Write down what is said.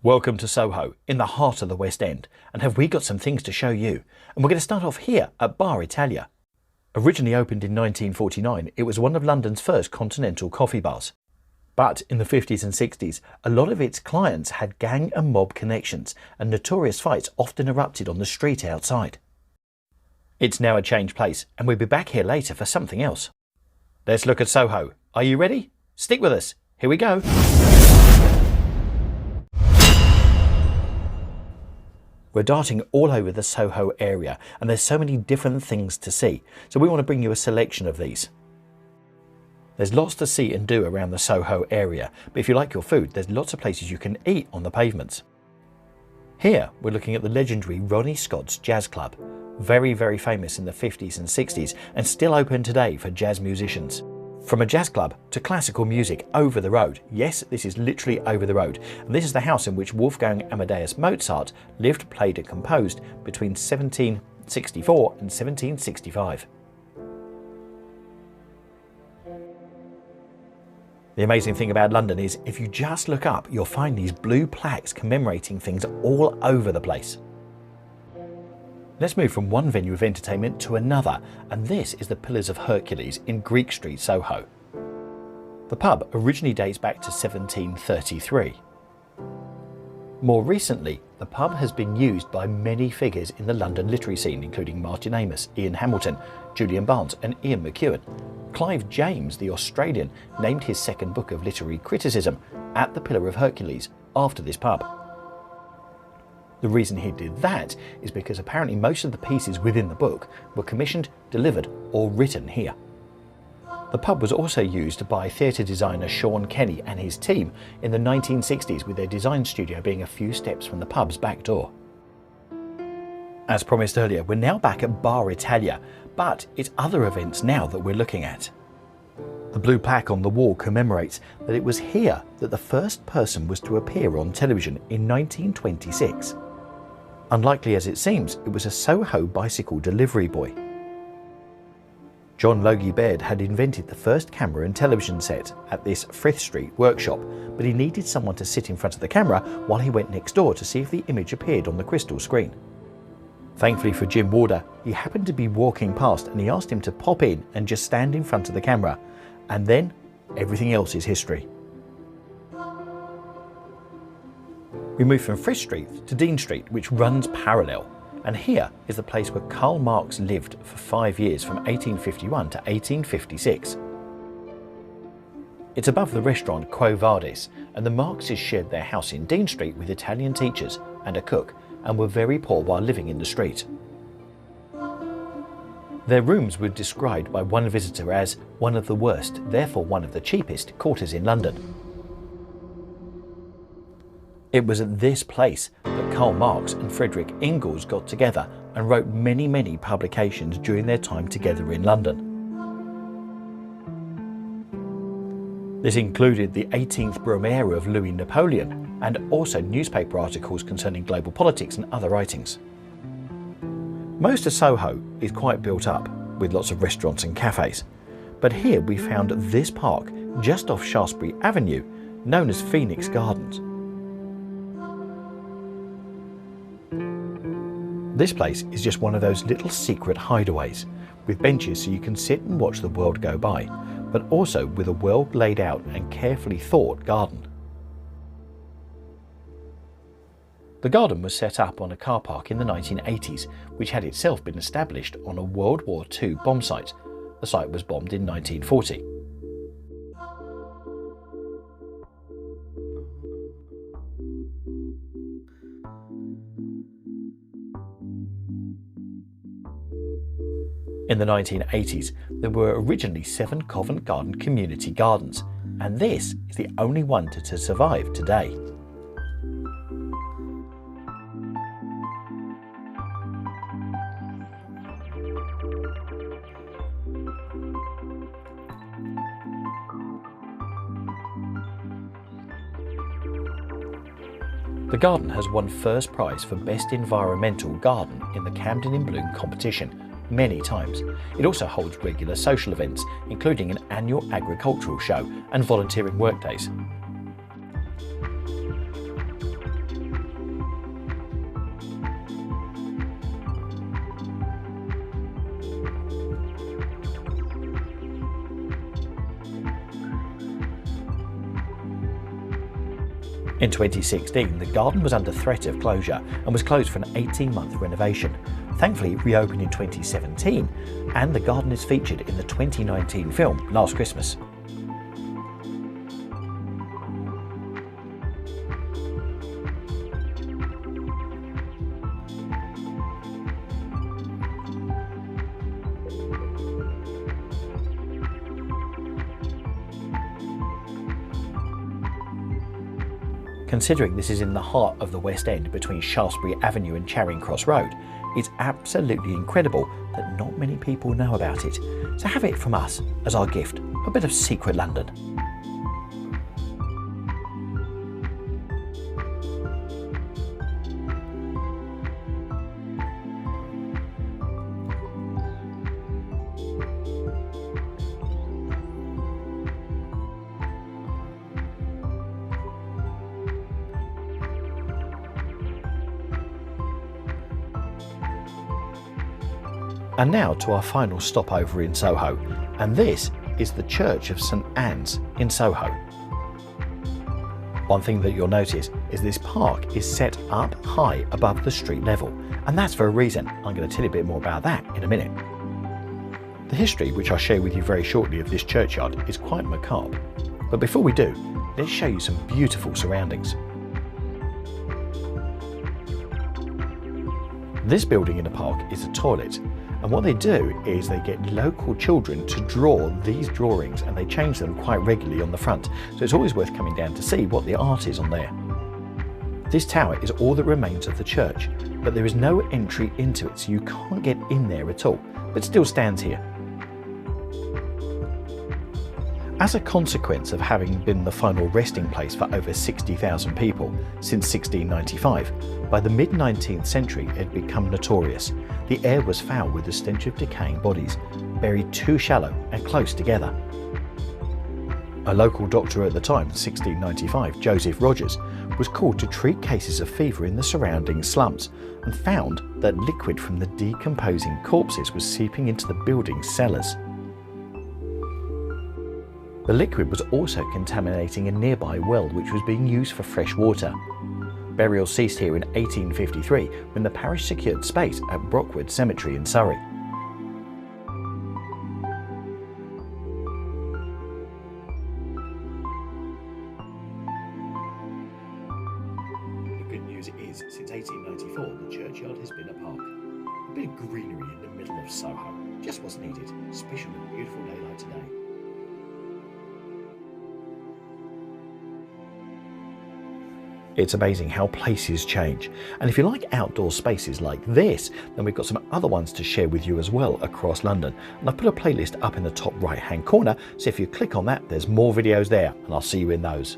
Welcome to Soho, in the heart of the West End, and have we got some things to show you? And we're going to start off here at Bar Italia. Originally opened in 1949, it was one of London's first continental coffee bars. But in the 50s and 60s, a lot of its clients had gang and mob connections, and notorious fights often erupted on the street outside. It's now a changed place, and we'll be back here later for something else. Let's look at Soho. Are you ready? Stick with us. Here we go. We're darting all over the Soho area, and there's so many different things to see, so we want to bring you a selection of these. There's lots to see and do around the Soho area, but if you like your food, there's lots of places you can eat on the pavements. Here we're looking at the legendary Ronnie Scott's Jazz Club, very famous in the 50s and 60s and still open today for jazz musicians. From a jazz club to classical music over the road. Yes, this is literally over the road. And this is the house in which Wolfgang Amadeus Mozart lived, played and composed between 1764 and 1765. The amazing thing about London is if you just look up, you'll find these blue plaques commemorating things all over the place. Let's move from one venue of entertainment to another, and this is the Pillars of Hercules in Greek Street, Soho. The pub originally dates back to 1733. More recently, the pub has been used by many figures in the London literary scene, including Martin Amis, Ian Hamilton, Julian Barnes and Ian McEwan. Clive James, the Australian, named his second book of literary criticism at the Pillar of Hercules after this pub. The reason he did that is because apparently most of the pieces within the book were commissioned, delivered or written here. The pub was also used by theatre designer Sean Kenny and his team in the 1960s, with their design studio being a few steps from the pub's back door. As promised earlier, we're now back at Bar Italia, but it's other events now that we're looking at. The blue plaque on the wall commemorates that it was here that the first person was to appear on television in 1926. Unlikely as it seems, it was a Soho bicycle delivery boy. John Logie Baird had invented the first camera and television set at this Frith Street workshop, but he needed someone to sit in front of the camera while he went next door to see if the image appeared on the crystal screen. Thankfully for Jim Warder, he happened to be walking past and he asked him to pop in and just stand in front of the camera, and then everything else is history. We move from Frith Street to Dean Street, which runs parallel, and here is the place where Karl Marx lived for 5 years from 1851 to 1856. It's above the restaurant Quo Vadis, and the Marxes shared their house in Dean Street with Italian teachers and a cook, and were very poor while living in the street. Their rooms were described by one visitor as one of the worst, therefore one of the cheapest, quarters in London. It was at this place that Karl Marx and Friedrich Engels got together and wrote many publications during their time together in London. This included the 18th Brumaire of Louis Napoleon, and also newspaper articles concerning global politics and other writings. Most of Soho is quite built up, with lots of restaurants and cafes, but here we found this park just off Shaftesbury Avenue, known as Phoenix Gardens. This place is just one of those little secret hideaways, with benches so you can sit and watch the world go by, but also with a well laid out and carefully thought garden. The garden was set up on a car park in the 1980s, which had itself been established on a World War II bomb site. The site was bombed in 1940. In the 1980s, there were originally 7 Covent Garden community gardens, and this is the only one to survive today. The garden has won first prize for Best Environmental Garden in the Camden in Bloom competition many times. It also holds regular social events, including an annual agricultural show and volunteering workdays. In 2016, the garden was under threat of closure and was closed for an 18-month renovation. Thankfully, it reopened in 2017, and the garden is featured in the 2019 film Last Christmas. Considering this is in the heart of the West End between Shaftesbury Avenue and Charing Cross Road, it's absolutely incredible that not many people know about it. So have it from us as our gift, a bit of secret London. And now to our final stopover in Soho, and this is the Church of St Anne's in Soho. One thing that you'll notice is this park is set up high above the street level, and that's for a reason. I'm going to tell you a bit more about that in a minute. The history, which I'll share with you very shortly, of this churchyard is quite macabre. But before we do, let's show you some beautiful surroundings. This building in the park is a toilet. And what they do is they get local children to draw these drawings, and they change them quite regularly on the front. So it's always worth coming down to see what the art is on there. This tower is all that remains of the church, but there is no entry into it, so you can't get in there at all, but still stands here. As a consequence of having been the final resting place for over 60,000 people since 1695, by the mid-19th century it had become notorious. The air was foul with the stench of decaying bodies, buried too shallow and close together. A local doctor at the time, 1695, Joseph Rogers, was called to treat cases of fever in the surrounding slums, and found that liquid from the decomposing corpses was seeping into the building's cellars. The liquid was also contaminating a nearby well which was being used for fresh water. Burials ceased here in 1853 when the parish secured space at Brockwood Cemetery in Surrey. The good news is, since 1894 the churchyard has been a park. A bit of greenery in the middle of Soho just was needed, especially on a beautiful day like today. It's amazing how places change, and if you like outdoor spaces like this, then we've got some other ones to share with you as well across London, and I've put a playlist up in the top right hand corner, so if you click on that there's more videos there, and I'll see you in those.